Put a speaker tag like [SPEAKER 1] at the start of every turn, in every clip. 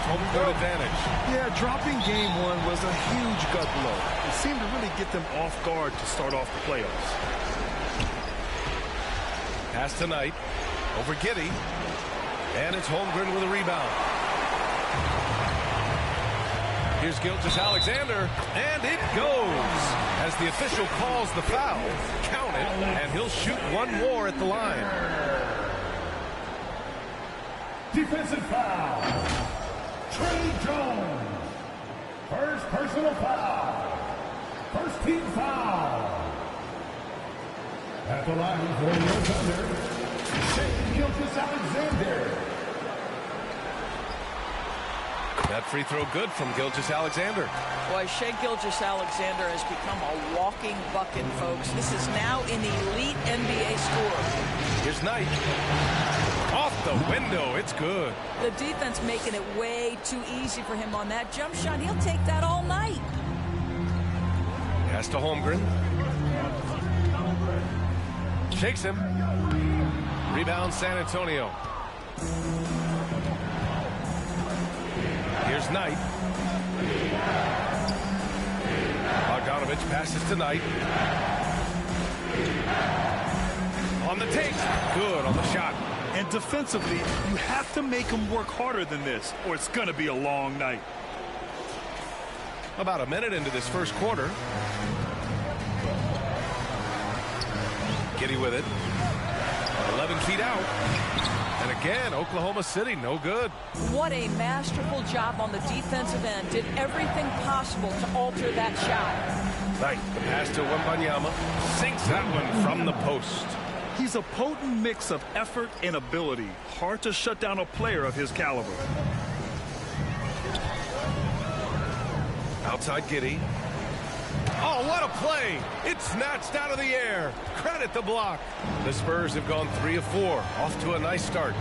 [SPEAKER 1] home court advantage.
[SPEAKER 2] Yeah, dropping game one was a huge gut blow. It seemed to really get them off guard to start off the playoffs.
[SPEAKER 1] Pass tonight over Giddy. And it's Holmgren with a rebound. Here's Gilgeous-Alexander, and it goes. As the official calls the foul, count it, and he'll shoot one more at the line.
[SPEAKER 3] Defensive foul. Trey Jones. First personal foul. First team foul. At the line for your Thunder, Gilgeous-Alexander.
[SPEAKER 1] That free throw good from Gilgeous-Alexander.
[SPEAKER 4] Boy, Shai Gilgeous-Alexander has become a walking bucket, folks. This is now an elite NBA scorer.
[SPEAKER 1] Here's Knight. Off the window, it's good.
[SPEAKER 4] The defense making it way too easy for him on that jump shot. He'll take that all night.
[SPEAKER 1] Pass to Holmgren. Shakes him. Rebound San Antonio. Here's Knight. Bogdanovich passes to Knight. On the take. Good on the shot.
[SPEAKER 2] And defensively, you have to make them work harder than this, or it's going to be a long night.
[SPEAKER 1] About a minute into this first quarter. Giddy with it. 11 feet out. And again, Oklahoma City, no good.
[SPEAKER 4] What a masterful job on the defensive end. Did everything possible to alter that shot.
[SPEAKER 1] Knight, the pass to Wembanyama. Sinks that one from the post.
[SPEAKER 2] He's a potent mix of effort and ability. Hard to shut down a player of his caliber.
[SPEAKER 1] Outside Giddy. Oh, what a play! It's snatched out of the air. Credit the block. The Spurs have gone 3 of 4. Off to a nice start.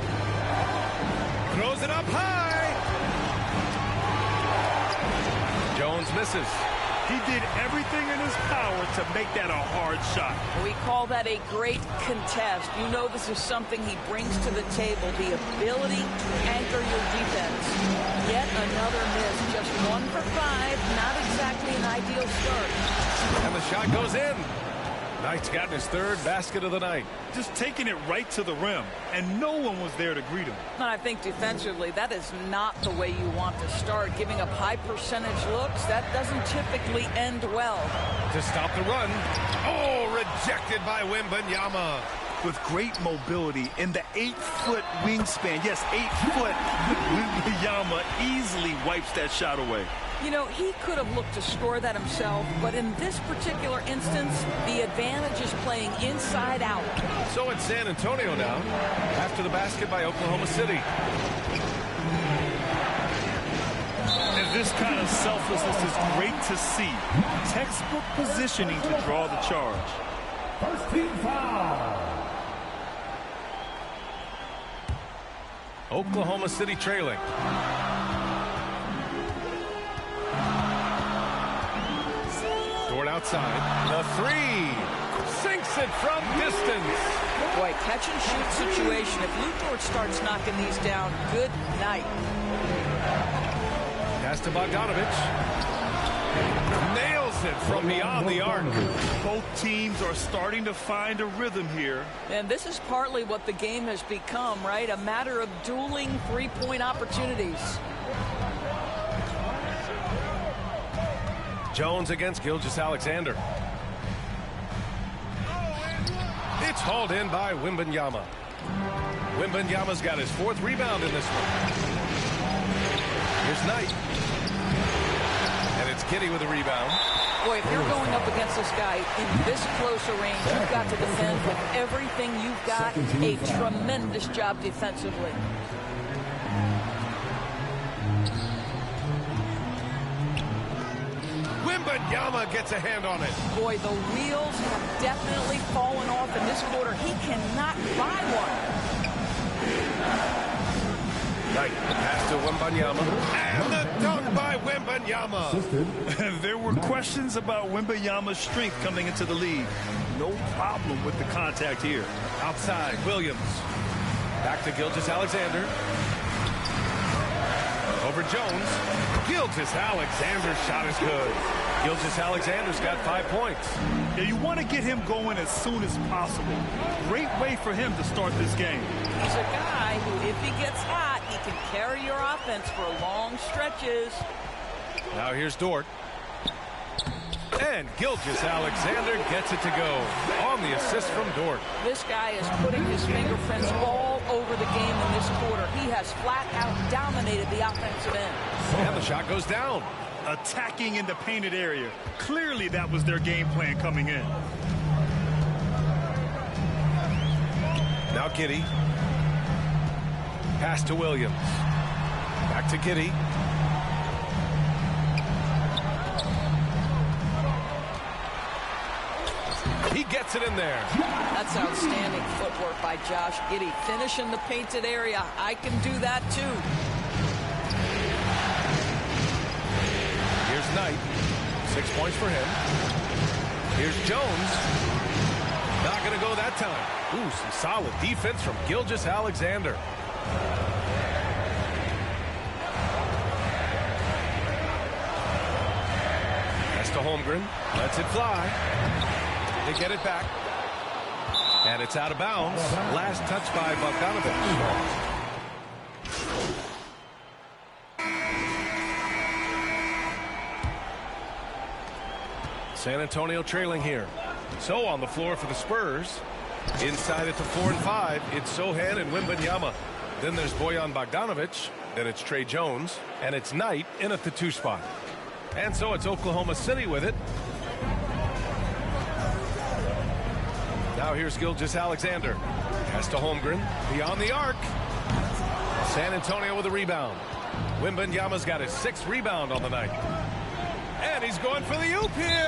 [SPEAKER 1] Throws it up high. Jones misses.
[SPEAKER 2] He did everything in his power to make that a hard shot.
[SPEAKER 4] We call that a great contest. You know this is something he brings to the table, the ability to anchor your defense. Yet another miss, just 1 for 5, not exactly an ideal start.
[SPEAKER 1] And the shot goes in. Knight's gotten his 3rd basket of the night.
[SPEAKER 2] Just taking it right to the rim, and no one was there to greet him.
[SPEAKER 4] And I think defensively, that is not the way you want to start. Giving up high percentage looks, that doesn't typically end well.
[SPEAKER 1] To stop the run. Oh, rejected by Wembanyama.
[SPEAKER 2] With great mobility in the 8-foot wingspan. Yes, 8 foot. Wembanyama easily wipes that shot away.
[SPEAKER 4] You know, he could have looked to score that himself, but in this particular instance, the advantage is playing inside out.
[SPEAKER 1] So it's San Antonio now, after the basket by Oklahoma City.
[SPEAKER 2] And this kind of selflessness is great to see. Textbook positioning to draw the charge.
[SPEAKER 3] First team foul.
[SPEAKER 1] Oklahoma City trailing. Dort outside. The 3. Sinks it from distance.
[SPEAKER 4] Boy, catch and shoot situation. If Lou Dort starts knocking these down, good night.
[SPEAKER 1] Pass to Bogdanovich. Nails it from beyond the arc.
[SPEAKER 2] Both teams are starting to find a rhythm here.
[SPEAKER 4] And this is partly what the game has become, right? A matter of dueling three-point opportunities.
[SPEAKER 1] Jones against Gilgeous-Alexander. It's hauled in by Wembanyama. Wembanyama's got his 4th rebound in this one. Here's Knight. And it's Giddy with a rebound.
[SPEAKER 4] Boy, if you're going up against this guy in this close a range, you've got to defend with everything you've got. A tremendous job defensively.
[SPEAKER 1] Wembanyama gets a hand on it.
[SPEAKER 4] Boy, the wheels have definitely fallen off in this quarter. He cannot buy one.
[SPEAKER 1] Knight, pass to Wembanyama. And the dunk by Wembanyama.
[SPEAKER 2] There were questions about Wembanyama's strength coming into the league. No problem with the contact here.
[SPEAKER 1] Outside, Williams. Back to Gilgeous-Alexander. Over for Jones. Gilgeous-Alexander's shot is good. Gilgeous-Alexander's got 5 points.
[SPEAKER 2] Yeah, you want to get him going as soon as possible. Great way for him to start this game.
[SPEAKER 4] He's a guy who, if he gets hot, he can carry your offense for long stretches.
[SPEAKER 1] Now here's Dort. And Gilgeous-Alexander gets it to go on the assist from Dort.
[SPEAKER 4] This guy is putting his fingerprints all over the game in this quarter. He has flat out dominated the offensive end.
[SPEAKER 1] And the shot goes down.
[SPEAKER 2] Attacking in the painted area. Clearly that was their game plan coming in.
[SPEAKER 1] Now Giddey. Pass to Williams. Back to Giddey. He gets it in there.
[SPEAKER 4] That's outstanding footwork by Josh Giddey. Finish in the painted area. I can do that too.
[SPEAKER 1] Here's Knight. 6 points for him. Here's Jones. Not going to go that time. Ooh, some solid defense from Gilgeous-Alexander. Pass to Holmgren. Lets it fly. They get it back. And it's out of bounds. Last touch by Bogdanovic. San Antonio trailing here. So on the floor for the Spurs. Inside at the 4 and 5, it's Sochan and Wembanyama. Then there's Bojan Bogdanovic. Then it's Trey Jones. And it's Knight in at the 2 spot. And so it's Oklahoma City with it. Now here's Gilgeous-Alexander. Pass to Holmgren. Beyond the arc. San Antonio with a rebound. Wembanyama's got his 6th rebound on the night. And he's going for the oop here.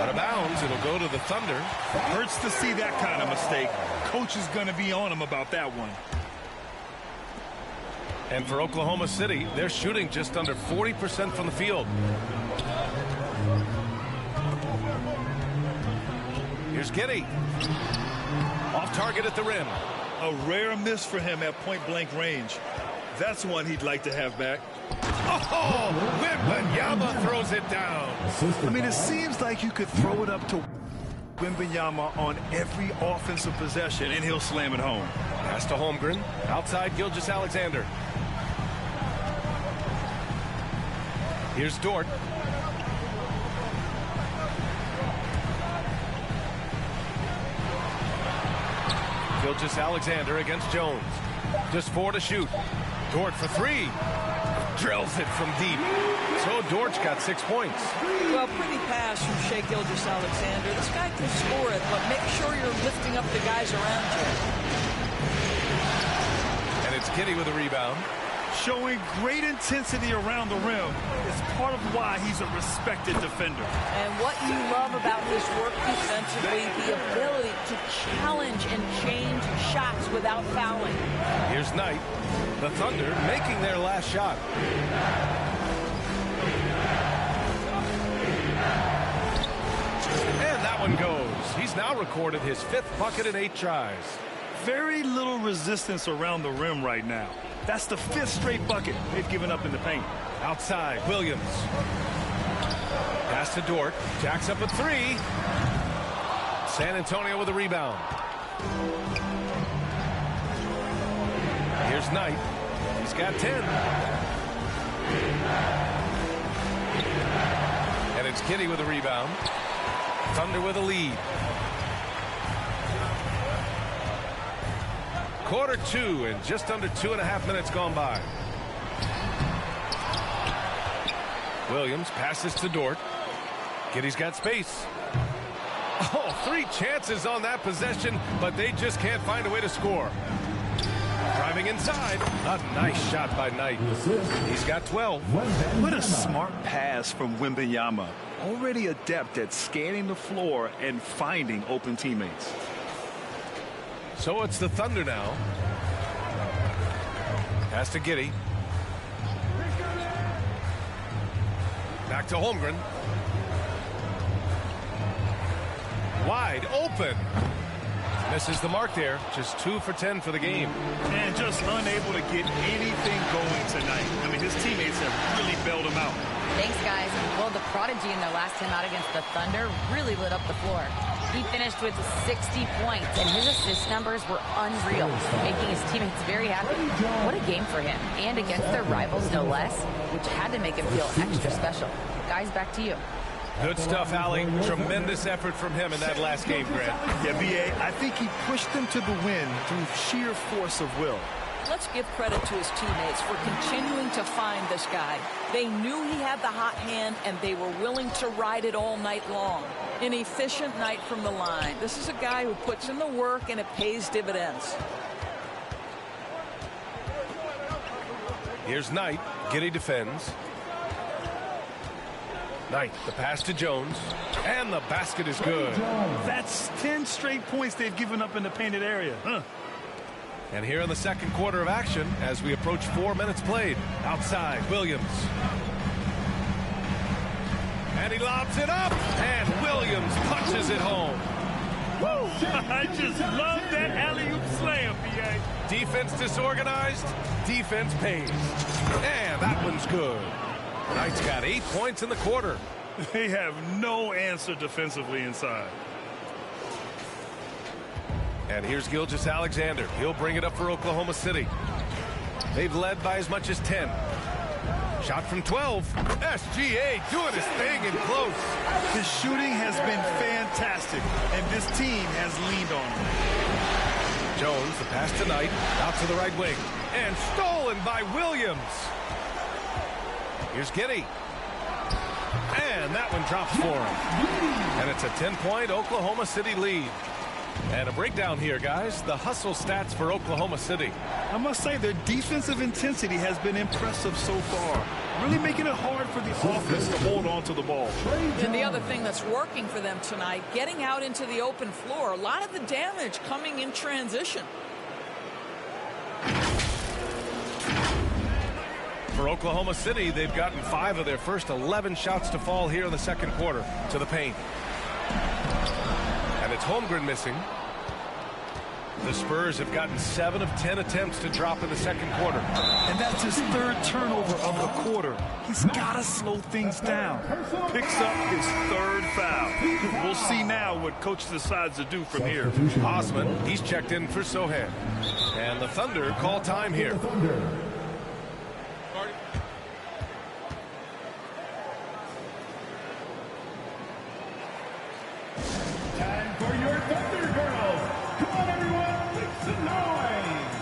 [SPEAKER 1] Out of bounds. It'll go to the Thunder.
[SPEAKER 2] Hurts to see that kind of mistake. Coach is going to be on him about that one.
[SPEAKER 1] And for Oklahoma City, they're shooting just under 40% from the field. Here's Giddey. Off target at the rim.
[SPEAKER 2] A rare miss for him at point-blank range. That's one he'd like to have back.
[SPEAKER 1] Oh, Wembanyama throws it down.
[SPEAKER 2] I mean, it seems like you could throw it up to Wembanyama on every offensive possession, and he'll slam it home.
[SPEAKER 1] Pass to Holmgren. Outside Gilgeous-Alexander. Here's Dort. Gilgeous-Alexander against Jones. Just 4 to shoot. Dort for 3. Drills it from deep. So Dort's got 6 points.
[SPEAKER 4] Well, pretty pass from Shai Gilgeous-Alexander. This guy can score it, but make sure you're lifting up the guys around you.
[SPEAKER 1] And it's Giddey with a rebound.
[SPEAKER 2] Showing great intensity around the rim is part of why he's a respected defender.
[SPEAKER 4] And what you love about his work defensively, the ability to challenge and change shots without fouling.
[SPEAKER 1] Here's Knight. The Thunder making their last shot. And that one goes. He's now recorded his 5th bucket in 8 tries.
[SPEAKER 2] Very little resistance around the rim right now. That's the 5th straight bucket they've given up in the paint.
[SPEAKER 1] Outside, Williams. Pass to Dort. Jacks up a 3. San Antonio with a rebound. Here's Knight. He's got 10. And it's Giddey with a rebound. Thunder with a lead. Quarter 2 and just under 2.5 minutes gone by. Williams passes to Dort. Giddey's got space. Oh, 3 chances on that possession, but they just can't find a way to score. Driving inside. A nice shot by Knight. He's got 12.
[SPEAKER 2] What a smart pass from Wembanyama. Already adept at scanning the floor and finding open teammates.
[SPEAKER 1] So it's the Thunder now. Pass to Giddey. Back to Holmgren. Wide open. Misses the mark there. Just 2 for 10 for the game.
[SPEAKER 2] And just unable to get anything going tonight. I mean, his teammates have really bailed him out.
[SPEAKER 5] Thanks, guys. Well, the prodigy in their last time out against the Thunder really lit up the floor. He finished with 60 points, and his assist numbers were unreal, making his teammates very happy. What a game for him, and against their rivals, no less, which had to make him feel extra special. Guys, back to you.
[SPEAKER 1] Good stuff, Allie. Tremendous effort from him in that last game, Grant.
[SPEAKER 2] Yeah, B.A., I think he pushed them to the win through sheer force of will.
[SPEAKER 4] Let's give credit to his teammates for continuing to find this guy. They knew he had the hot hand, and they were willing to ride it all night long. An efficient night from the line. This is a guy who puts in the work, and it pays dividends.
[SPEAKER 1] Here's Knight. Giddey defends. Knight, the pass to Jones, and the basket is good.
[SPEAKER 2] That's 10 straight points they've given up in the painted area.
[SPEAKER 1] And here in the second quarter of action, as we approach 4 minutes played, outside, Williams. And he lobs it up, and Williams punches it home.
[SPEAKER 2] Woo! I just love that alley-oop slam, B.A.
[SPEAKER 1] Defense disorganized, defense pays. And that one's good. Knight's got 8 points in the quarter.
[SPEAKER 2] They have no answer defensively inside.
[SPEAKER 1] And here's Gilgeous-Alexander. He'll bring it up for Oklahoma City. They've led by as much as 10. Shot from 12. SGA doing his thing in close.
[SPEAKER 2] His shooting has been fantastic, and this team has leaned on him.
[SPEAKER 1] Jones, the pass to Knight, out to the right wing. And stolen by Williams. Here's Giddey. And that one drops for him. And it's a 10-point Oklahoma City lead. And a breakdown here, guys. The hustle stats for Oklahoma City.
[SPEAKER 2] I must say their defensive intensity has been impressive so far. Really making it hard for the offense to hold on to the ball.
[SPEAKER 4] And the other thing that's working for them tonight, getting out into the open floor. A lot of the damage coming in transition.
[SPEAKER 1] For Oklahoma City, they've gotten 5 of their first 11 shots to fall here in the second quarter to the paint. And it's Holmgren missing. The Spurs have gotten 7 of 10 attempts to drop in the second quarter.
[SPEAKER 2] And that's his 3rd turnover of the quarter. He's got to slow things down. Picks up his 3rd foul. We'll see now what coach decides to do from here.
[SPEAKER 1] Osman, he's checked in for Sohan. And the Thunder call time here.
[SPEAKER 3] Time for your Thunder Girls. Come on, everyone, make some noise.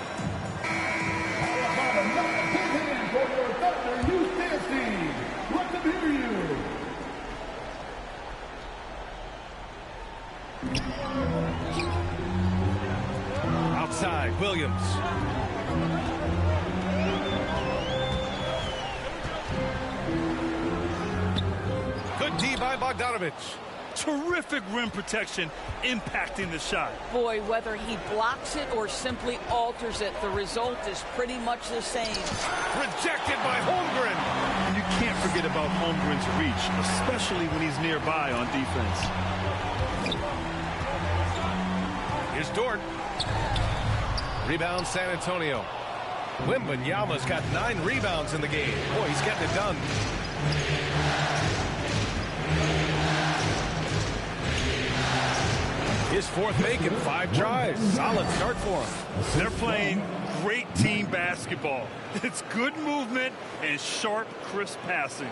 [SPEAKER 3] How about a nice big hand for your Thunder youth dance team? Let them hear you.
[SPEAKER 1] Outside, Williams. Good D by Bogdanovich.
[SPEAKER 2] Terrific rim protection impacting the shot.
[SPEAKER 4] Boy, whether he blocks it or simply alters it, the result is pretty much the same.
[SPEAKER 1] Rejected by Holmgren.
[SPEAKER 2] And you can't forget about Holmgren's reach, especially when he's nearby on defense.
[SPEAKER 1] Here's Dort. Rebound San Antonio. Wembanyama's got 9 rebounds in the game. Boy, he's getting it done. His 4th make in 5 tries. Solid start for him.
[SPEAKER 2] They're playing great team basketball. It's good movement and sharp, crisp passing.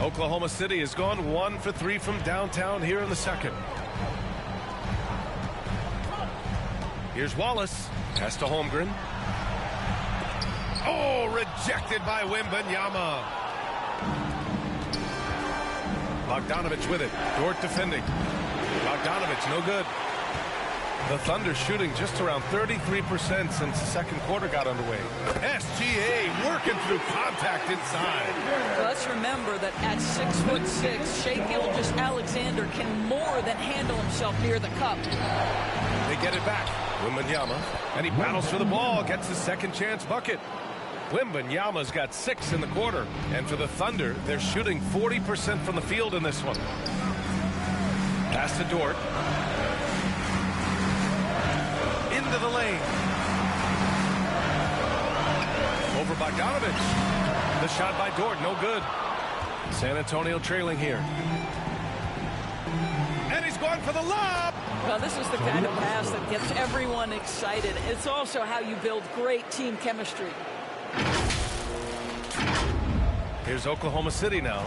[SPEAKER 1] Oklahoma City has gone 1 for 3 from downtown here in the second. Here's Wallace. Pass to Holmgren. Oh, rejected by Wembanyama. Bogdanovich with it. Dort defending. Bogdanovich, no good. The Thunder shooting just around 33% since the second quarter got underway. SGA working through contact inside.
[SPEAKER 4] Let's remember that at 6'6", Shai Gilgeous-Alexander can more than handle himself near the cup.
[SPEAKER 1] They get it back. Wembanyama, and he battles for the ball, gets his second chance bucket. Wembanyama's got 6 in the quarter, and for the Thunder, they're shooting 40% from the field in this one. Pass to Dort. Into the lane. Over Bogdanovich. The shot by Dort, no good. San Antonio trailing here. And he's going for the lob.
[SPEAKER 4] Well, this is the kind of pass that gets everyone excited. It's also how you build great team chemistry.
[SPEAKER 1] Here's Oklahoma City now.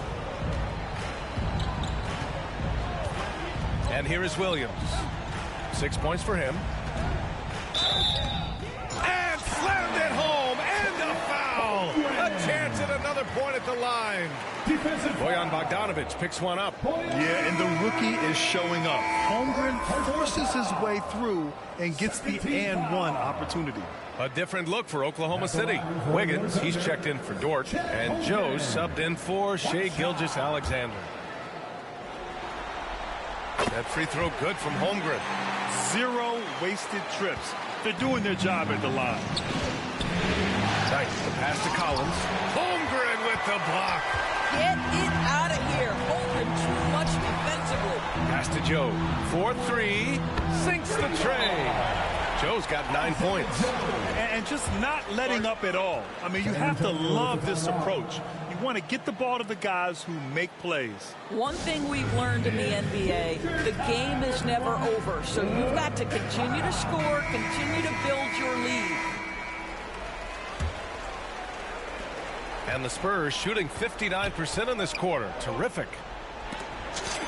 [SPEAKER 1] And here is Williams. 6 points for him. And slammed it home. And a foul. A chance at another point at the line. Bojan Bogdanovich picks one up.
[SPEAKER 2] Yeah, and the rookie is showing up. Holmgren forces his way through and gets the and one opportunity.
[SPEAKER 1] A different look for Oklahoma City. Wiggins, he's checked in for Dort. And Joe's subbed in for Shai Gilgeous-Alexander. That free throw good from Holmgren.
[SPEAKER 2] 0 wasted trips. They're doing their job at the line.
[SPEAKER 1] Nice. The pass to Collins. Holmgren with the block.
[SPEAKER 4] Get it out of here. Holmgren too much defensively.
[SPEAKER 1] Pass to Joe. 4-3. Sinks the tray. Joe's got 9 points.
[SPEAKER 2] And just not letting up at all. I mean, you have to love this approach. You want to get the ball to the guys who make plays.
[SPEAKER 4] One thing we've learned in the NBA, the game is never over. So you've got to continue to score, continue to build your lead.
[SPEAKER 1] And the Spurs shooting 59% in this quarter. Terrific.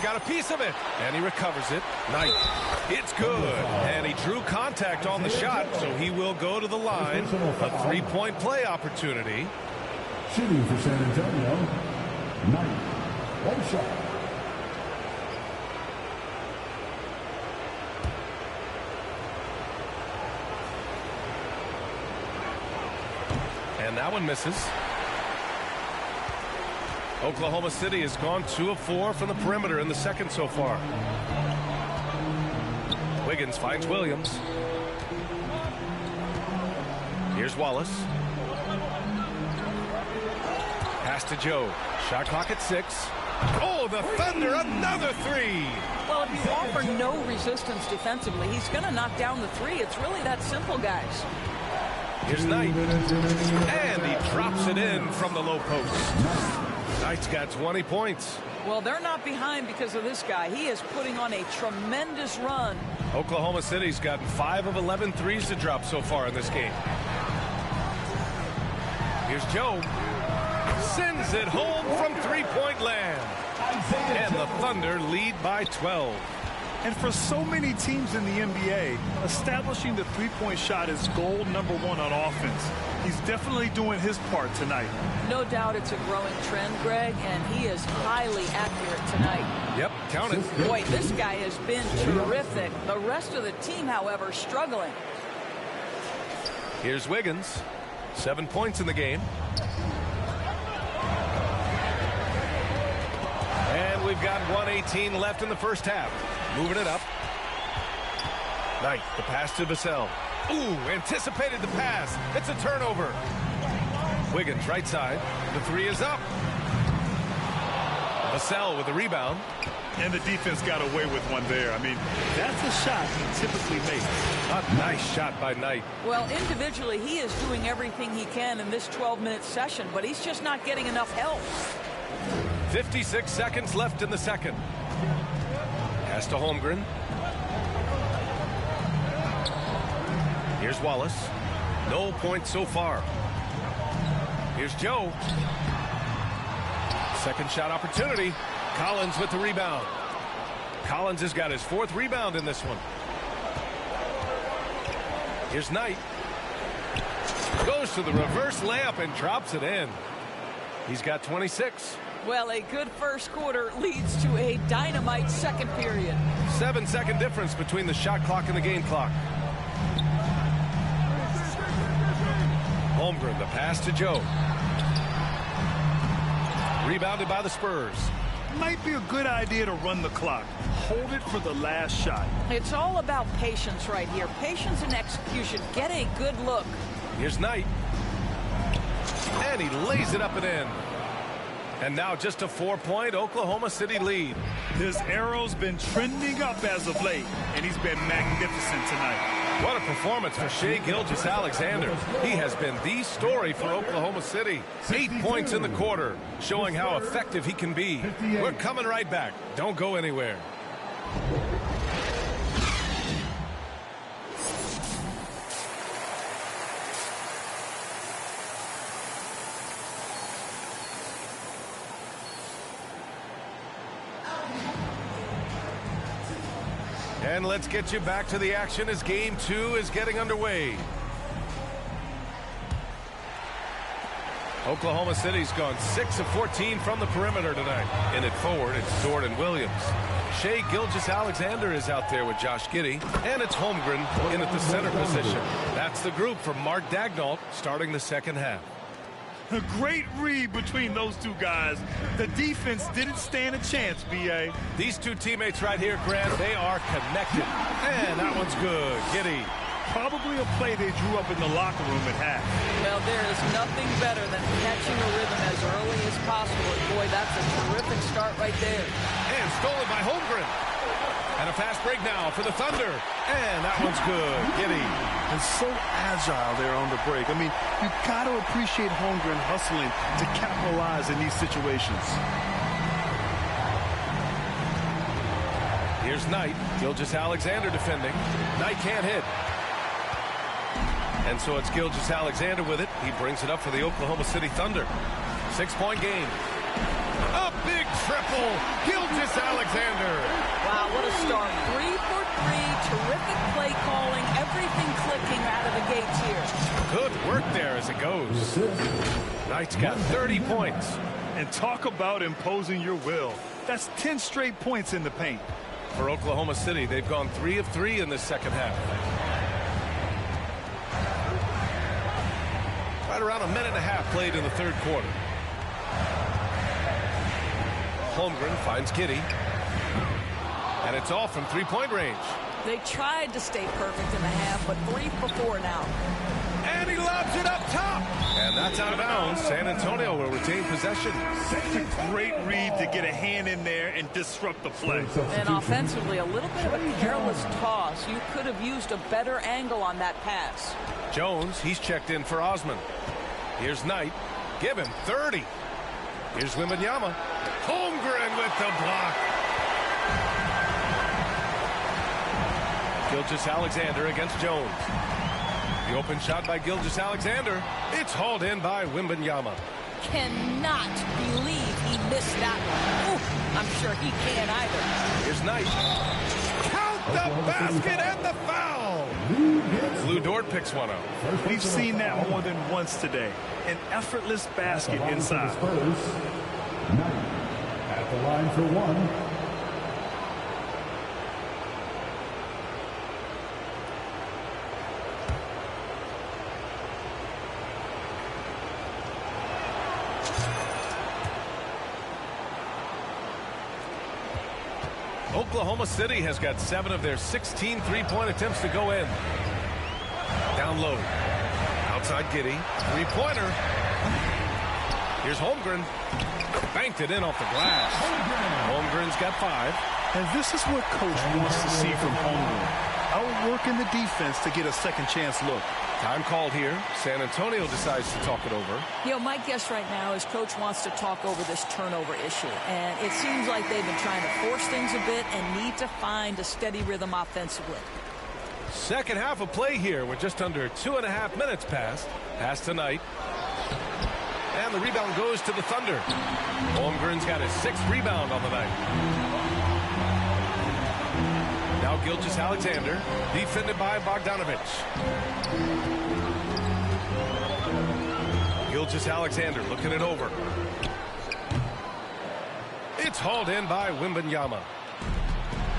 [SPEAKER 1] Got a piece of it. And he recovers it. Knight. It's good. And he drew contact on the shot, so he will go to the line. A three-point play opportunity.
[SPEAKER 3] Shooting for San Antonio. Knight. One shot.
[SPEAKER 1] And that one misses. Oklahoma City has gone 2 of 4 from the perimeter in the second so far. Wiggins finds Williams. Here's Wallace. Pass to Joe. Shot clock at 6. Oh, the Thunder, another three.
[SPEAKER 4] Well, if you offer no resistance defensively, he's going to knock down the three. It's really that simple, guys.
[SPEAKER 1] Here's Knight. And he drops it in from the low post. Knight's got 20 points.
[SPEAKER 4] Well, they're not behind because of this guy. He is putting on a tremendous run.
[SPEAKER 1] Oklahoma City's gotten 5 of 11 threes to drop so far in this game. Here's Joe. Sends it home from three-point land. And the Thunder lead by 12.
[SPEAKER 2] And for so many teams in the NBA, establishing the three-point shot is goal number 1 on offense. He's definitely doing his part tonight.
[SPEAKER 4] No doubt it's a growing trend, Greg, and he is highly accurate tonight.
[SPEAKER 1] Yep, count it.
[SPEAKER 4] Boy, this guy has been terrific. The rest of the team, however, struggling.
[SPEAKER 1] Here's Wiggins. 7 points in the game. And we've got 1:18 left in the first half. Moving it up. Knight, the pass to Vassell. Ooh, anticipated the pass. It's a turnover. Wiggins, right side. The three is up. Vassell with the rebound.
[SPEAKER 2] And the defense got away with one there. I mean, that's a shot he typically makes.
[SPEAKER 1] A nice shot by Knight.
[SPEAKER 4] Well, individually, he is doing everything he can in this 12-minute session, but he's just not getting enough help.
[SPEAKER 1] 56 seconds left in the second. Pass to Holmgren. Here's Wallace. No points so far. Here's Joe. Second shot opportunity. Collins with the rebound. Collins has got his 4th rebound in this one. Here's Knight. Goes to the reverse layup and drops it in. He's got 26.
[SPEAKER 4] Well, a good first quarter leads to a dynamite second period.
[SPEAKER 1] 7-second difference between the shot clock and the game clock. Holmgren, the pass to Joe. Rebounded by the Spurs.
[SPEAKER 2] Might be a good idea to run the clock. Hold it for the last shot.
[SPEAKER 4] It's all about patience right here. Patience and execution. Get a good look.
[SPEAKER 1] Here's Knight. And he lays it up and in. And now just a 4-point Oklahoma City lead.
[SPEAKER 2] His arrow's been trending up as of late, and he's been magnificent tonight.
[SPEAKER 1] What a performance for Shai Gilgeous-Alexander. He has been the story for Oklahoma City. 8 points in the quarter, showing how effective he can be. We're coming right back. Don't go anywhere. And let's get you back to the action as Game 2 is getting underway. Oklahoma City's gone 6 of 14 from the perimeter tonight. In at forward, it's Jordan Williams. Shai Gilgeous-Alexander is out there with Josh Giddey. And it's Holmgren in at the center position. That's the group from Mark Daigneault starting the second half.
[SPEAKER 2] A great read between those two guys. The defense didn't stand a chance, B.A.
[SPEAKER 1] These two teammates right here, Grant, they are connected. And that one's good. Giddey.
[SPEAKER 2] Probably a play they drew up in the locker room at half.
[SPEAKER 4] Well, there is nothing better than catching a rhythm as early as possible. And boy, that's a terrific start right there.
[SPEAKER 1] And stolen by Holmgren. And a fast break now for the Thunder. And that one's good. Giddey.
[SPEAKER 6] And so agile there on the break. I mean, you've got to appreciate Holmgren hustling to capitalize in these situations.
[SPEAKER 1] Here's Knight. Gilgeous-Alexander defending. Knight can't hit. And so it's Gilgeous-Alexander with it. He brings it up for the Oklahoma City Thunder. 6-point game. A big triple. Gilgeous-Alexander.
[SPEAKER 4] Wow, what a start. 3 for 3. Terrific play calling. Everything clicking out of the gates here.
[SPEAKER 1] Good work there as it goes. Knight's got 30 points.
[SPEAKER 2] And talk about imposing your will. That's 10 straight points in the paint.
[SPEAKER 1] For Oklahoma City, they've gone 3 of 3 in this second half. Right around a minute and a half played in the third quarter. Holmgren finds Giddey. And it's all from three-point range.
[SPEAKER 4] They tried to stay perfect in the half, but 3 for 4 now.
[SPEAKER 1] And he lobs it up top. And that's out of bounds. San Antonio will retain possession.
[SPEAKER 2] That's a great read to get a hand in there and disrupt the play.
[SPEAKER 4] And offensively, a little bit of a careless toss. You could have used a better angle on that pass.
[SPEAKER 1] Jones, he's checked in for Osman. Here's Knight. Give him 30. Here's Wembanyama. Holmgren with the block. Gilgeous-Alexander against Jones. The open shot by Gilgeous-Alexander. It's hauled in by Wembanyama.
[SPEAKER 4] Cannot believe he missed that one. Ooh, I'm sure he can't either.
[SPEAKER 1] Here's Knight. Count the basket and the foul. Lou Dort picks one up.
[SPEAKER 2] We've seen that more than once today. An effortless basket inside.
[SPEAKER 3] Spurs. Knight at the line for one.
[SPEAKER 1] Oklahoma City has got 7 of their 16 three-point attempts to go in. Down low. Outside Giddey. Three-pointer. Here's Holmgren. Banked it in off the glass. Holmgren's got 5.
[SPEAKER 6] And this is what Coach wants to see from Holmgren. Outworking the defense to get a second chance look.
[SPEAKER 1] Time called here. San Antonio decides to talk it over.
[SPEAKER 4] You know, my guess right now is Coach wants to talk over this turnover issue. And it seems like they've been trying to force things a bit and need to find a steady rhythm offensively.
[SPEAKER 1] Second half of play here with just under 2.5 minutes passed. Pass to Knight. And the rebound goes to the Thunder. Holmgren's got his 6th rebound on the night. Now Gilgeous-Alexander, defended by Bogdanovich. Gilgeous-Alexander looking it over. It's hauled in by Wembanyama.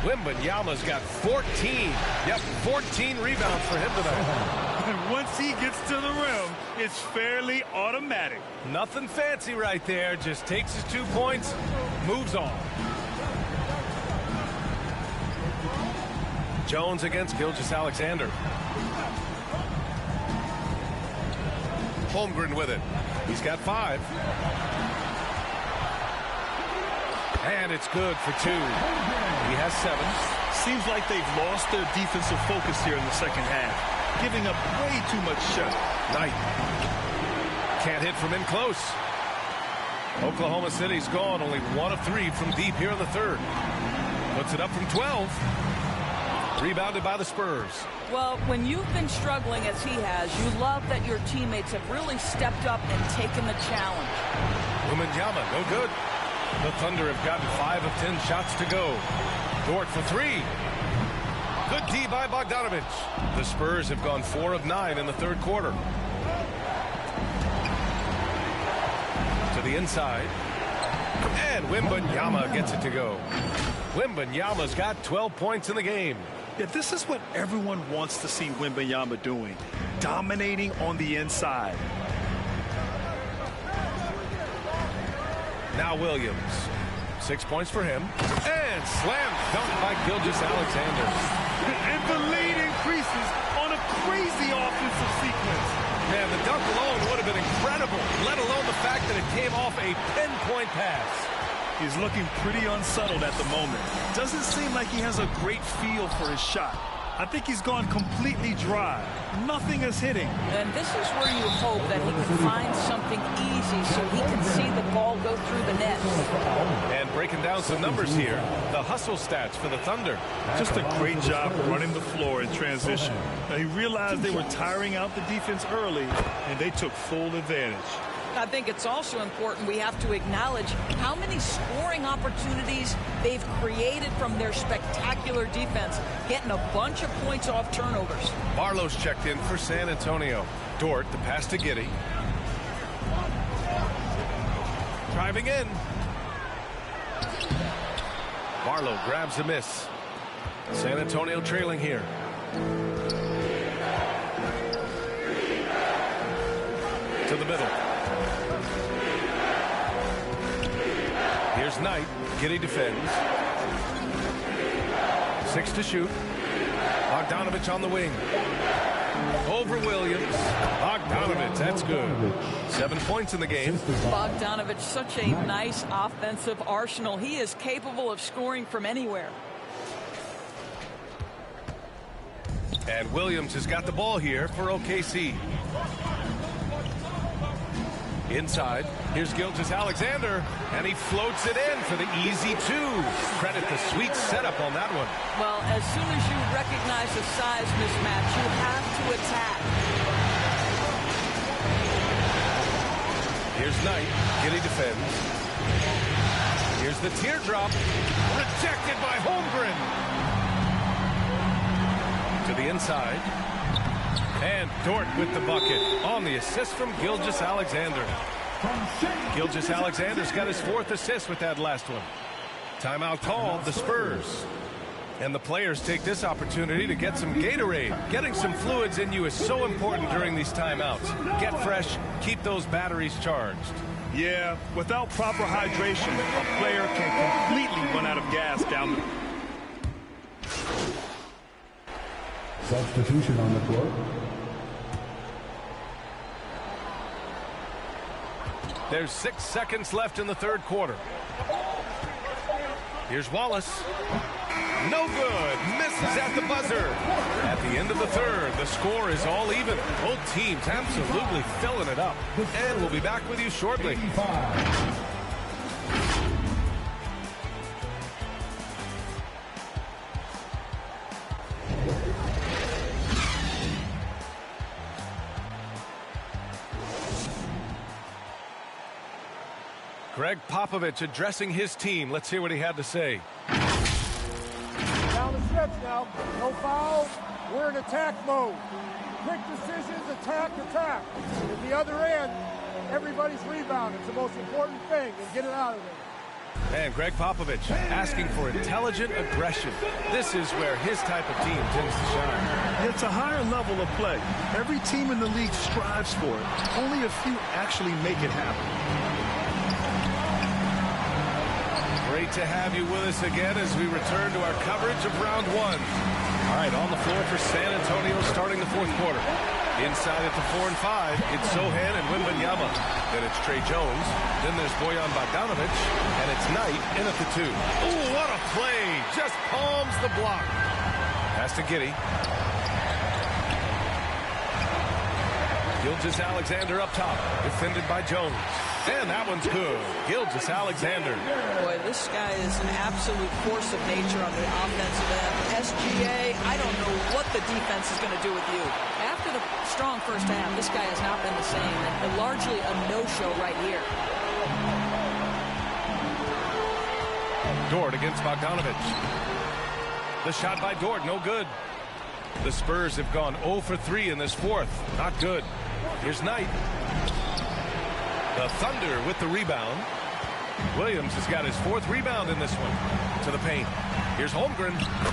[SPEAKER 1] Wembanyama's got 14. Yep, 14 rebounds for him tonight.
[SPEAKER 2] And once he gets to the rim, it's fairly automatic.
[SPEAKER 1] Nothing fancy right there. Just takes his 2 points, moves on. Jones against Gilgeous-Alexander. Holmgren with it. He's got 5. And it's good for 2. He has 7.
[SPEAKER 2] Seems like they've lost their defensive focus here in the second half, giving up way too much shot.
[SPEAKER 1] Knight can't hit from in close. Oklahoma City's gone only 1 of 3 from deep here in the third. Puts it up from 12. Rebounded by the Spurs.
[SPEAKER 4] Well, when you've been struggling as he has, you love that your teammates have really stepped up and taken the challenge.
[SPEAKER 1] Wembanyama, no good. The Thunder have gotten 5 of 10 shots to go. Dort for 3. Good D by Bogdanovich. The Spurs have gone 4 of 9 in the third quarter. To the inside. And Wembanyama gets it to go. Wembanyama's got 12 points in the game.
[SPEAKER 2] Yeah, this is what everyone wants to see Wembanyama doing, dominating on the inside.
[SPEAKER 1] Now Williams. 6 points for him. And slam dunk by Gilgeous-Alexander.
[SPEAKER 2] And the lead increases on a crazy offensive sequence.
[SPEAKER 1] Man, the dunk alone would have been incredible, let alone the fact that it came off a pinpoint pass.
[SPEAKER 2] He's looking pretty unsettled at the moment. Doesn't seem like he has a great feel for his shot. I think he's gone completely dry. Nothing is hitting.
[SPEAKER 4] And this is where you hope that he can find something easy so he can see the ball go through the net.
[SPEAKER 1] And breaking down some numbers here, the hustle stats for the Thunder.
[SPEAKER 2] Just a great job running the floor in transition. Now, he realized they were tiring out the defense early, and they took full advantage.
[SPEAKER 4] I think it's also important we have to acknowledge how many scoring opportunities they've created from their spectacular defense, getting a bunch of points off turnovers.
[SPEAKER 1] Barlow's checked in for San Antonio. Dort, the pass to Giddey. Driving in. Barlow grabs a miss. San Antonio trailing here. To the middle. Here's Knight. Giddey defends. 6 to shoot. Bogdanovich on the wing. Over Williams. Bogdanovich, that's good. 7 points in the game.
[SPEAKER 4] Bogdanovich, such a nice offensive arsenal. He is capable of scoring from anywhere.
[SPEAKER 1] And Williams has got the ball here for OKC. Inside, here's Gilgeous-Alexander, and he floats it in for the easy 2. Credit the sweet setup on that one.
[SPEAKER 4] Well, as soon as you recognize the size mismatch, you have to attack.
[SPEAKER 1] Here's Knight. Giddey defends. Here's the teardrop. Rejected by Holmgren. To the inside. And Dort with the bucket on the assist from Gilgeous-Alexander. Gilgeous-Alexander's got his 4th assist with that last one. Timeout called, the Spurs. And the players take this opportunity to get some Gatorade. Getting some fluids in you is so important during these timeouts. Get fresh, keep those batteries charged.
[SPEAKER 2] Yeah, without proper hydration, a player can completely run out of gas down the...
[SPEAKER 3] Substitution on the court.
[SPEAKER 1] There's 6 seconds left in the third quarter. Here's Wallace. No good. Misses at the buzzer. At the end of the third, the score is all even. Both teams absolutely filling it up. And we'll be back with you shortly. Greg Popovich addressing his team. Let's hear what he had to say.
[SPEAKER 7] Down the stretch now. No fouls. We're in attack mode. Quick decisions, attack, attack. At the other end, everybody's rebound. It's the most important thing, and get it out of there.
[SPEAKER 1] And Greg Popovich asking for intelligent aggression. This is where his type of team tends to shine.
[SPEAKER 2] It's a higher level of play. Every team in the league strives for it. Only a few actually make it happen.
[SPEAKER 1] Great to have you with us again as we return to our coverage of round 1. All right, on the floor for San Antonio starting the fourth quarter. Inside at the 4 and 5, it's Sohan and Wembanyama. Then it's Trey Jones. Then there's Bojan Bogdanovic. And it's Knight in at the 2. Ooh, what a play. Just palms the block. Pass to Giddey. Gilgeous-Alexander up top. Defended by Jones. And that one's good. Gilgeous-Alexander.
[SPEAKER 4] Boy, this guy is an absolute force of nature on the offensive end. SGA, I don't know what the defense is going to do with you. After the strong first half, this guy has not been the same. And largely a no-show right here.
[SPEAKER 1] Dort against Bogdanovic. The shot by Dort, no good. The Spurs have gone 0 for 3 in this fourth. Not good. Here's Knight. The Thunder with the rebound. Williams has got his 4th rebound in this one. To the paint. Here's Holmgren.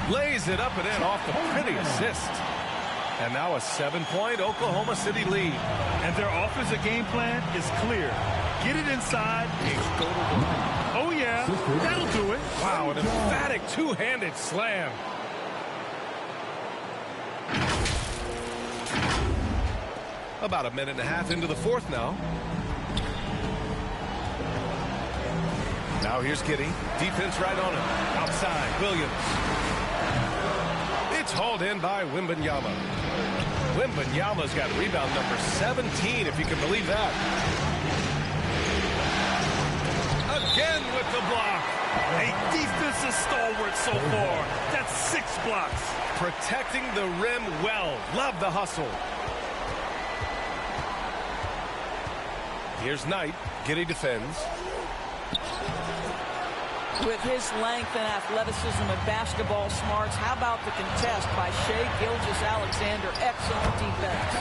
[SPEAKER 1] Lays it up and in off the pretty assist. And now a 7-point Oklahoma City lead.
[SPEAKER 2] And their offensive game plan is clear. Get it inside and go to work. Oh, yeah. That'll do it.
[SPEAKER 1] Wow, an emphatic two-handed slam. About a minute and a half into the fourth now. Now here's Giddey. Defense right on him. Outside, Williams. It's hauled in by Wembanyama. Wembanyama's got rebound number 17, if you can believe that. Again with the block.
[SPEAKER 2] A defensive stalwart so far. That's 6 blocks.
[SPEAKER 1] Protecting the rim well. Love the hustle. Here's Knight. Giddey defends.
[SPEAKER 4] With his length and athleticism and basketball smarts, how about the contest by Shai Gilgeous-Alexander? Excellent defense.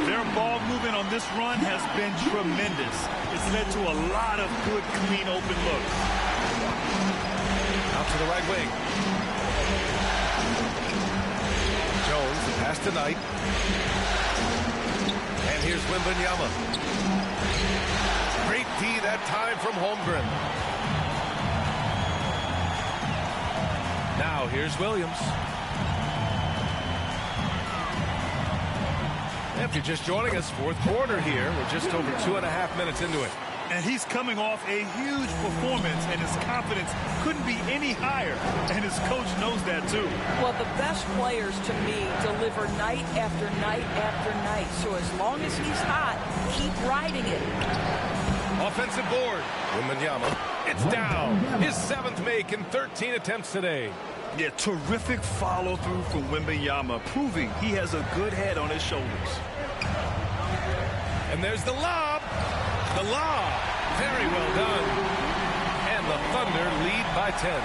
[SPEAKER 2] Their ball movement on this run has been tremendous. It's led to a lot of good, clean, open looks.
[SPEAKER 1] Out to the right wing. Jones, the pass to Knight. And here's Wembanyama. Great D that time from Holmgren. Now here's Williams. If you're just joining us, fourth quarter here. We're just over 2.5 minutes into it.
[SPEAKER 2] And he's coming off a huge performance, and his confidence couldn't be any higher. And his coach knows that, too.
[SPEAKER 4] Well, the best players, to me, deliver night after night after night. So as long as he's hot, keep riding it.
[SPEAKER 1] Offensive board. Wembanyama. It's down. His 7th make in 13 attempts today.
[SPEAKER 2] Yeah, terrific follow-through from Wembanyama, proving he has a good head on his shoulders.
[SPEAKER 1] And there's the lob. The lob. Very well done. And the Thunder lead by 10.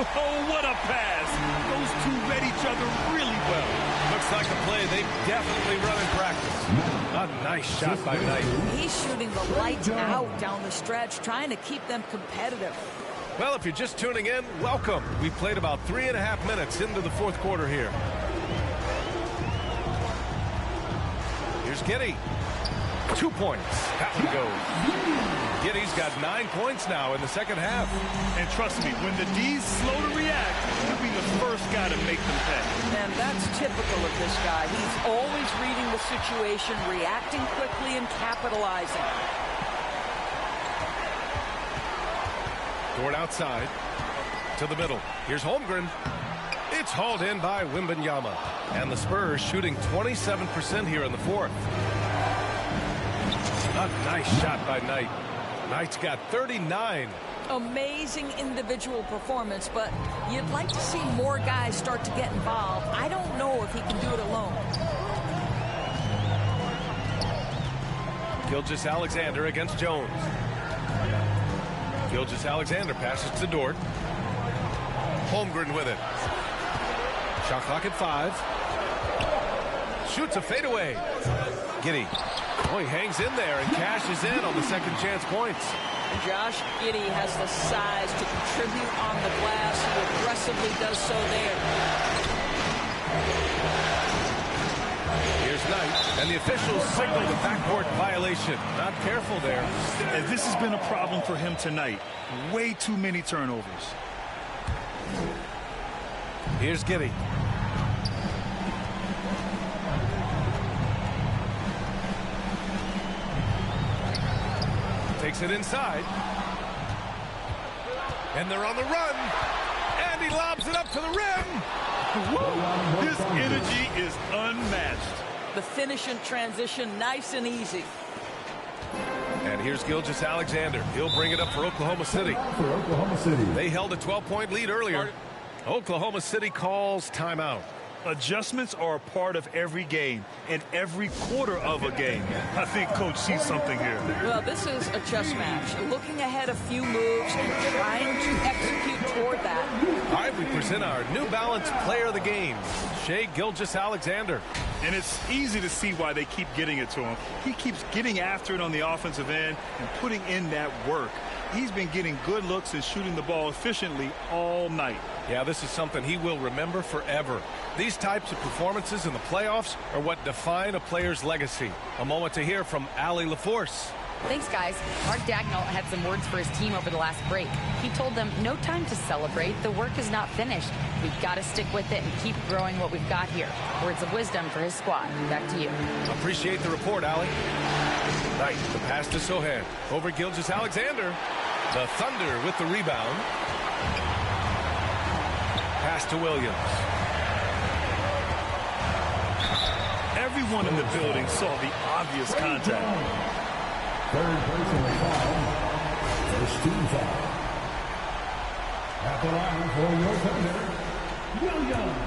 [SPEAKER 2] Oh, what a pass. Those two read each other really well.
[SPEAKER 1] Looks like a play they've definitely run in practice. A nice shot by Knight.
[SPEAKER 4] He's shooting the lights out down the stretch, trying to keep them competitive.
[SPEAKER 1] Well, if you're just tuning in, welcome. We've played about 3.5 minutes into the fourth quarter here. Here's Giddey. 2 points. That one goes. Giddey's got 9 points now in the second half.
[SPEAKER 2] And trust me, when the D's slow to react, he'll be the first guy to make them pay.
[SPEAKER 4] And that's typical of this guy. He's always reading the situation, reacting quickly, and capitalizing.
[SPEAKER 1] Dort outside. To the middle. Here's Holmgren. It's hauled in by Wembanyama. And the Spurs shooting 27% here in the fourth. A nice shot by Knight. Knight's got 39.
[SPEAKER 4] Amazing individual performance, but you'd like to see more guys start to get involved. I don't know if he can do it alone.
[SPEAKER 1] Gilgeous-Alexander against Jones. Gilgeous-Alexander passes to Dort. Holmgren with it. Shot clock at 5. Shoots a fadeaway. Giddey. Oh, he hangs in there and cashes in on the second chance points.
[SPEAKER 4] Josh Giddey has the size to contribute on the glass. He aggressively does so there.
[SPEAKER 1] Here's Knight, and the officials signal the backcourt violation. Not careful there.
[SPEAKER 2] And this has been a problem for him tonight. Way too many turnovers.
[SPEAKER 1] Here's Giddey. Takes it inside. And they're on the run. And he lobs it up to the rim.
[SPEAKER 2] Whoa. His energy is unmatched.
[SPEAKER 4] The finish in transition, nice and easy.
[SPEAKER 1] And here's Gilgeous-Alexander. He'll bring it up for Oklahoma City. They held a 12-point lead earlier. Oklahoma City calls timeout.
[SPEAKER 2] Adjustments are a part of every game and every quarter of a game. I think Coach sees something here.
[SPEAKER 4] Well, this is a chess match. Looking ahead a few moves and trying to execute toward that.
[SPEAKER 1] All right, we present our New Balance player of the game, Shai Gilgeous-Alexander.
[SPEAKER 2] And it's easy to see why they keep getting it to him. He keeps getting after it on the offensive end and putting in that work. He's been getting good looks and shooting the ball efficiently all night.
[SPEAKER 1] Yeah, this is something he will remember forever. These types of performances in the playoffs are what define a player's legacy. A moment to hear from Allie LaForce.
[SPEAKER 5] Thanks, guys. Mark Dagnall had some words for his team over the last break. He told them, no time to celebrate. The work is not finished. We've got to stick with it and keep growing what we've got here. Words of wisdom for his squad. Back to you.
[SPEAKER 1] Appreciate the report, Allie. Knight, the pass to Sohan. Over Gilgeous-Alexander. The Thunder with the rebound. Pass to Williams.
[SPEAKER 2] Everyone in the building saw the obvious contact.
[SPEAKER 3] Third personal foul. First team foul. At the line for your Thunder, Williams.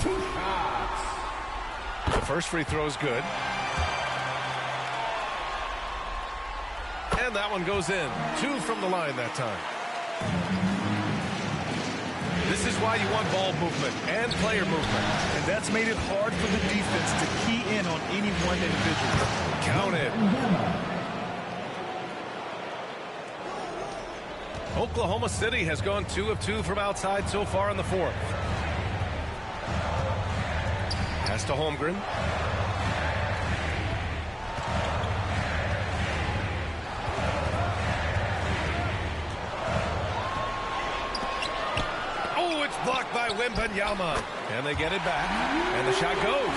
[SPEAKER 3] 2 shots.
[SPEAKER 1] The first free throw is good. And that one goes in. 2 from the line that time. This is why you want ball movement and player movement.
[SPEAKER 2] And that's made it hard for the defense to key in on any one individual.
[SPEAKER 1] Count it. Oklahoma City has gone 2 of 2 from outside so far in the fourth. Pass to Holmgren. Oh, it's blocked by Wembanyama. And they get it back. And the shot goes.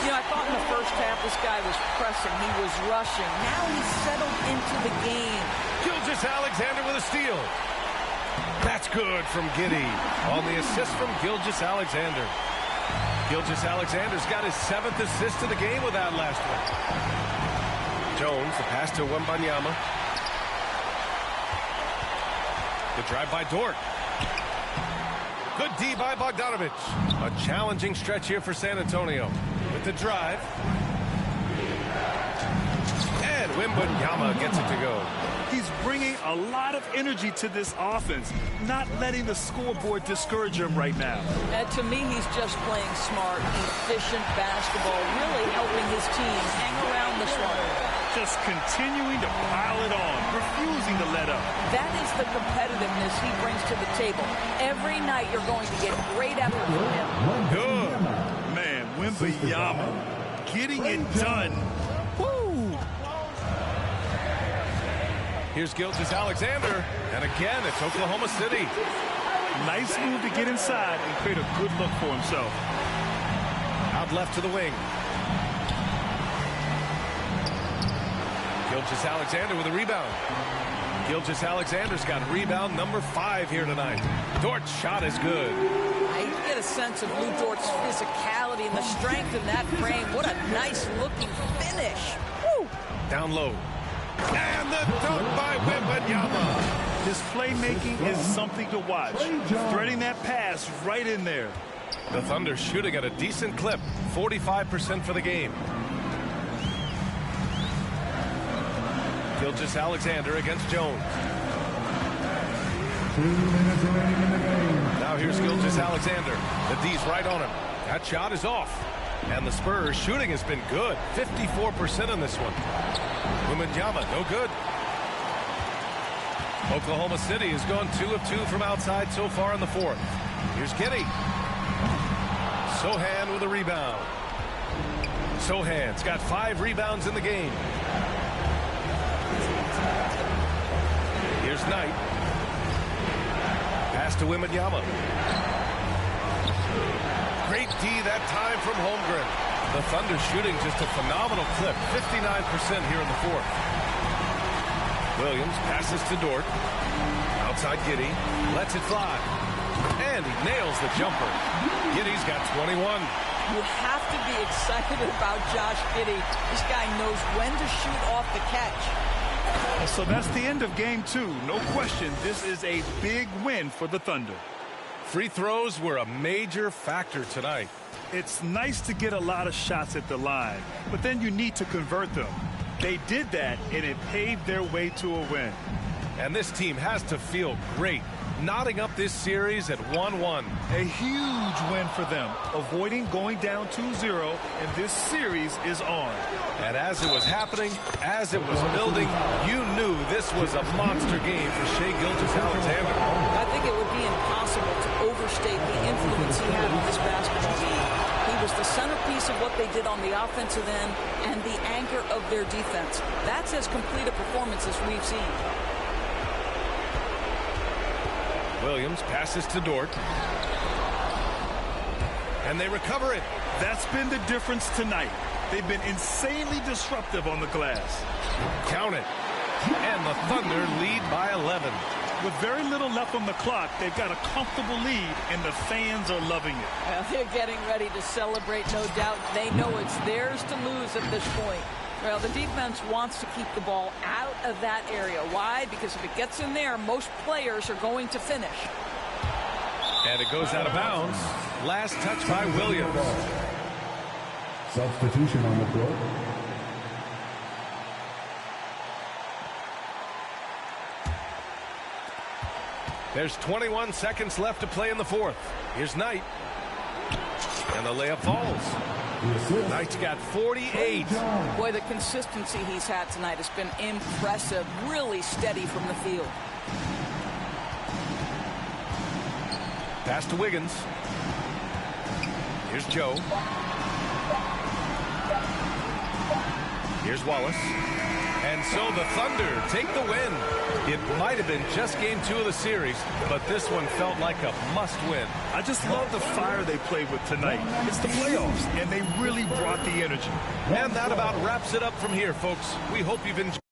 [SPEAKER 4] You know, I thought in the first half this guy was pressing. He was rushing. Now he's settled into the game.
[SPEAKER 1] Gilgeous-Alexander with a steal. That's good from Giddey on the assist from Gilgeous-Alexander. Gilgeous-Alexander's got his 7th assist of the game with that last one. Jones, the pass to Wembanyama. The drive by Dort. Good D by Bogdanovich. A challenging stretch here for San Antonio. With the drive. And Wembanyama gets it to go.
[SPEAKER 2] He's bringing a lot of energy to this offense, not letting the scoreboard discourage him right now.
[SPEAKER 4] And to me, he's just playing smart, efficient basketball, really helping his team hang around this one.
[SPEAKER 2] Just continuing to pile it on, refusing to let up.
[SPEAKER 4] That is the competitiveness he brings to the table. Every night you're going to get great effort from him.
[SPEAKER 1] Good.
[SPEAKER 2] Man, Wembanyama getting it done. Woo!
[SPEAKER 1] Here's Gilgeous-Alexander, and again, it's Oklahoma City.
[SPEAKER 2] Nice move to get inside and create a good look for himself.
[SPEAKER 1] Out left to the wing. Gilgeous-Alexander with a rebound. Gilgeous-Alexander's got rebound number 5 here tonight. Dort's shot is good.
[SPEAKER 4] I get a sense of Lou Dort's physicality and the strength in that frame. What a nice-looking finish. Woo!
[SPEAKER 1] Down low. And the dunk by Wembanyama.
[SPEAKER 2] His playmaking is something to watch. Threading that pass right in there.
[SPEAKER 1] The Thunder shooting at a decent clip. 45% for the game. Gilgeous-Alexander against Jones.
[SPEAKER 3] 2 minutes remaining in the game.
[SPEAKER 1] Now here's Gilgeous-Alexander. The D's right on him. That shot is off. And the Spurs shooting has been good. 54% on this one. Wembanyama, no good. Oklahoma City has gone 2 of 2 from outside so far in the fourth. Here's Giddey. Sohan with a rebound. Sohan's got 5 rebounds in the game. Here's Knight. Pass to Wembanyama. Great D that time from Holmgren. The Thunder shooting just a phenomenal clip. 59% here in the fourth. Williams passes to Dort. Outside Giddey. Lets it fly. And he nails the jumper. Giddey's got 21.
[SPEAKER 4] You have to be excited about Josh Giddey. This guy knows when to shoot off the catch.
[SPEAKER 2] So that's the end of game 2. No question, this is a big win for the Thunder.
[SPEAKER 1] Free throws were a major factor tonight.
[SPEAKER 2] It's nice to get a lot of shots at the line, but then you need to convert them. They did that, and it paved their way to a win.
[SPEAKER 1] And this team has to feel great, knotting up this series at 1-1.
[SPEAKER 2] A huge win for them, avoiding going down 2-0, and this series is on.
[SPEAKER 1] And as it was happening, as it was building, you knew this was a monster game for Shai Gilgeous-Alexander.
[SPEAKER 4] I think it would be impossible to overstate the influence he had on this basketball team. He was the centerpiece of what they did on the offensive end and the anchor of their defense. That's as complete a performance as we've seen.
[SPEAKER 1] Williams passes to Dort. And they recover it.
[SPEAKER 2] That's been the difference tonight. They've been insanely disruptive on the glass.
[SPEAKER 1] Count it. And the Thunder lead by 11.
[SPEAKER 2] With very little left on the clock, they've got a comfortable lead, and the fans are loving it.
[SPEAKER 4] Well, they're getting ready to celebrate, no doubt. They know it's theirs to lose at this point. Well, the defense wants to keep the ball out of that area. Why? Because if it gets in there, most players are going to finish.
[SPEAKER 1] And it goes out of bounds. Last touch by Williams.
[SPEAKER 3] Substitution on the floor.
[SPEAKER 1] There's 21 seconds left to play in the fourth. Here's Knight. And the layup falls. Knight's got 48.
[SPEAKER 4] Boy, the consistency he's had tonight has been impressive. Really steady from the field.
[SPEAKER 1] Pass to Wiggins. Here's Joe. Here's Wallace. And so the Thunder take the win. It might have been just game 2 of the series, but this one felt like a must-win.
[SPEAKER 2] I just love the fire they played with tonight. It's the playoffs, and they really brought the energy.
[SPEAKER 1] And that about wraps it up from here, folks. We hope you've enjoyed.